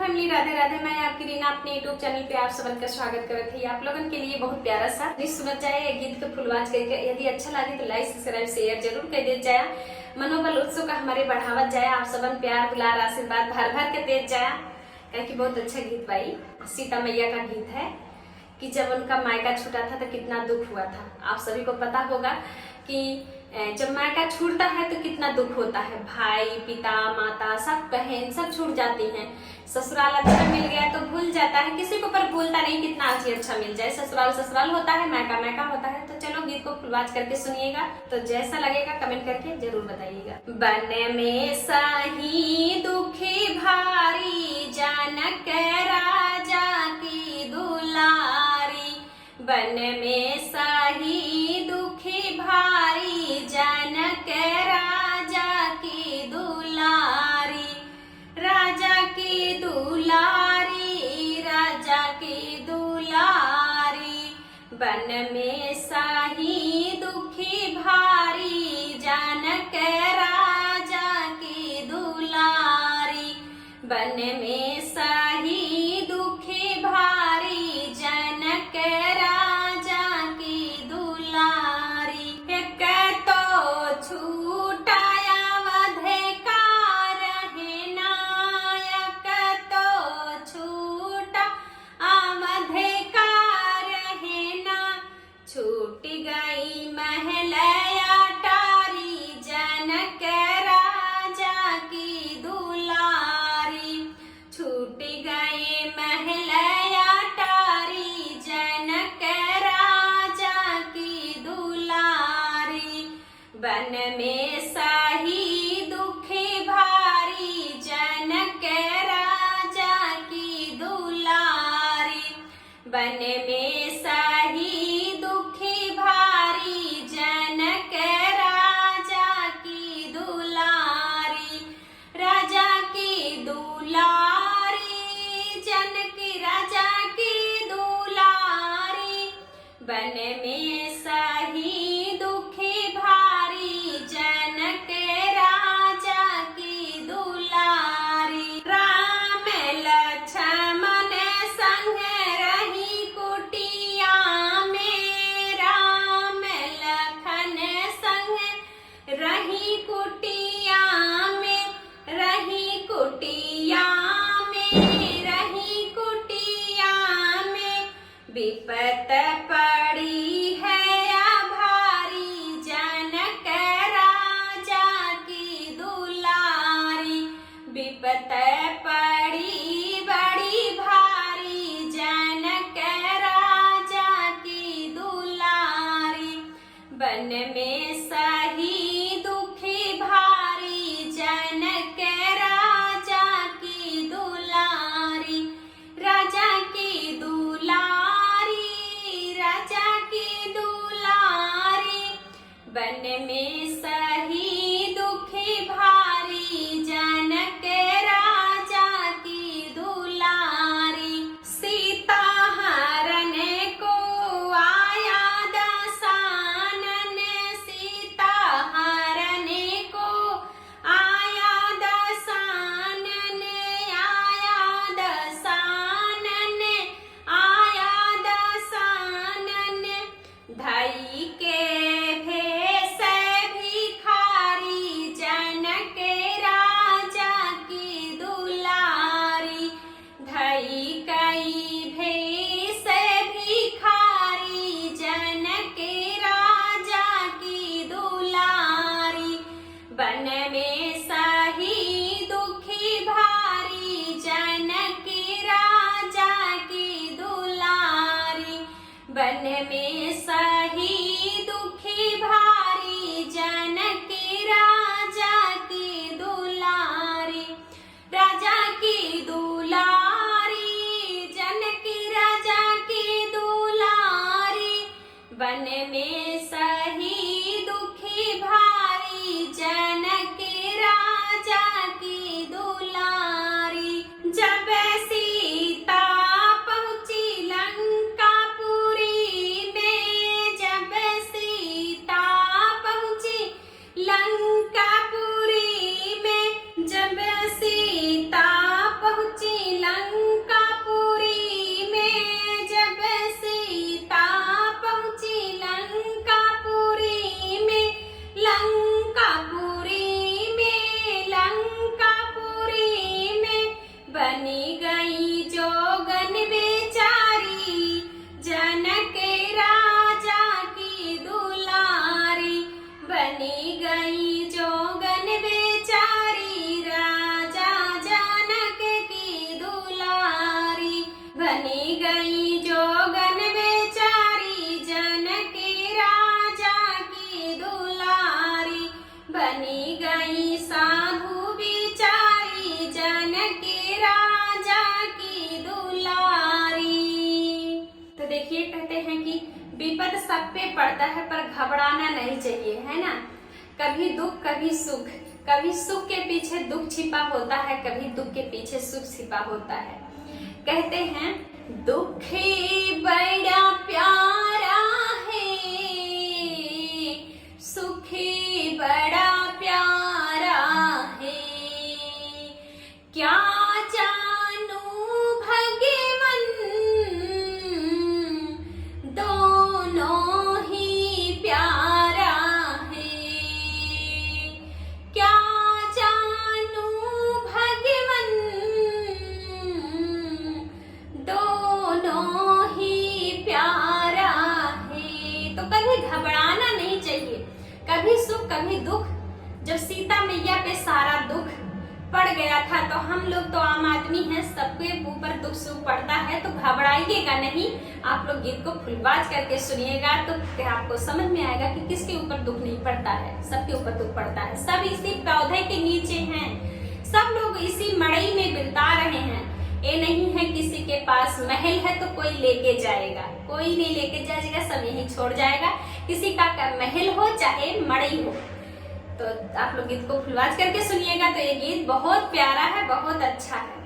Family, Radhe Radhe. मैं आपकी रीना अपने यूट्यूब चैनल पे आप सबन का स्वागत करत थी। आप लोगन के लिए बहुत प्यारा सा सुनत जाए गीत के फुलवाज करके। यदि अच्छा लगे तो लाइक सब्सक्राइब शेयर जरूर कर दे जाए। मनोबल उत्सुक हमारे बढ़ावत जाए। आप सबन प्यार दुलार आशीर्वाद भर भर के दे जाए, क्योंकि बहुत अच्छा गीत भाई सीता मैया का गीत है कि जब उनका मायका छूटा था तो कितना दुख हुआ था। आप सभी को पता होगा कि जब मायका छूटता है तो कितना दुख होता है। भाई, पिता, माता, सब बहन सब छूट जाती हैं। ससुराल अच्छा मिल गया तो भूल जाता है, किसी को पर भूलता नहीं कितना अच्छा मिल जाए। ससुराल ससुराल होता है, मायका मायका होता है। तो चलो गीत को फुलवाज करके सुनिएगा, तो जैसा लगेगा कमेंट करके जरूर बताइएगा। बन में सही दुखी भारी, जनक राजा की दुलारी। बन में सही दुखी भारी, जनक राजा की दुलारी। राजा की दुलारी, राजा की दुलारी। बन में सही दुखी भारी, जनक राजा की दुलारी। बन में सही दुखी भारी, जनक राजा की दुलारी। एक तो छूटाया वधे का रहे नायक, तो छूटा अवधे का रहे ना। छूट गई महल अटारी, जनक राजा की दुलारी। छूट गए महल अटारी, जनक राजा की दुलारी। बन में सही दुखी भारी, जनक राजा की दुलारी। बन में सही दुखी भारी, जनक राजा की दुलारी। राजा की दुलारी, जनक राजा की दुलारी। बन में सही दुखी भारी, जनक राजा की दुलारी। राम लक्ष्मण संग रही कुटिया में, राम लखन संग रही कुटिया में। रही कुटिया में, रही कुटिया में। विपत पड़ी है भारी, जनक राजा की दुलारी। विपत पड़ी बड़ी भारी, जनक राजा की दुलारी। बन में सही दुखी भारी, जनक राजा की दुलारी। राजा की दुलारी, राजा की दुलारी। बन में सही दुखी भारी, जनक राजा की दुलारी। सीता हरण को आया दसानन, सीता हरण को आया दसानन। आया दसानन, आया दसानन। धई के भेष भिखारी, जनक राजा की दुलारी। धई कई भेष भिखारी, जनक राजा की दुलारी। बन में सही दुखी भारी, जनक राजा की दुलारी। बन में सही दुखी भारी, जनक राजा की दुलारी। राजा की दुलारी, जनक राजा की दुलारी। बन में सही दुखी भारी, जनक राजा की दुलारी। जब सीता पहुंची लंकापुरी में, देखिए कहते हैं कि विपद सब पे पड़ता है पर घबराना नहीं चाहिए, है ना। कभी दुख कभी सुख, कभी सुख के पीछे दुख छिपा होता है, कभी दुख के पीछे सुख छिपा होता है। कहते हैं दुख ही बड़ा प्यारा है, सुख ही बड़ा प्यारा है, क्या जानू भगवन दोनों ही प्यारा है, क्या जानू भगवन दोनों ही प्यारा है। तो कभी घबराना नहीं चाहिए, कभी सुख कभी दुख। जब सीता मैया पे सारा दुख पड़ गया था तो हम लोग तो आम आदमी हैं, सबके ऊपर दुख सुख पड़ता है, तो घबराइएगा नहीं। आप लोग गीत को फुलबाज करके सुनिएगा तो आपको समझ में आएगा कि किसके ऊपर दुख नहीं पड़ता है, सबके ऊपर दुख पड़ता है। सब इसी पौधे के नीचे हैं, सब लोग इसी मड़ई में बिता रहे हैं। ये नहीं है किसी के पास महल है तो कोई लेके जाएगा, कोई नहीं लेके जाएगा, सब यही छोड़ जाएगा। किसी का महल हो चाहे मड़ई हो। तो आप लोग गीत को फुलवाज करके सुनिएगा तो ये गीत बहुत प्यारा है, बहुत अच्छा है।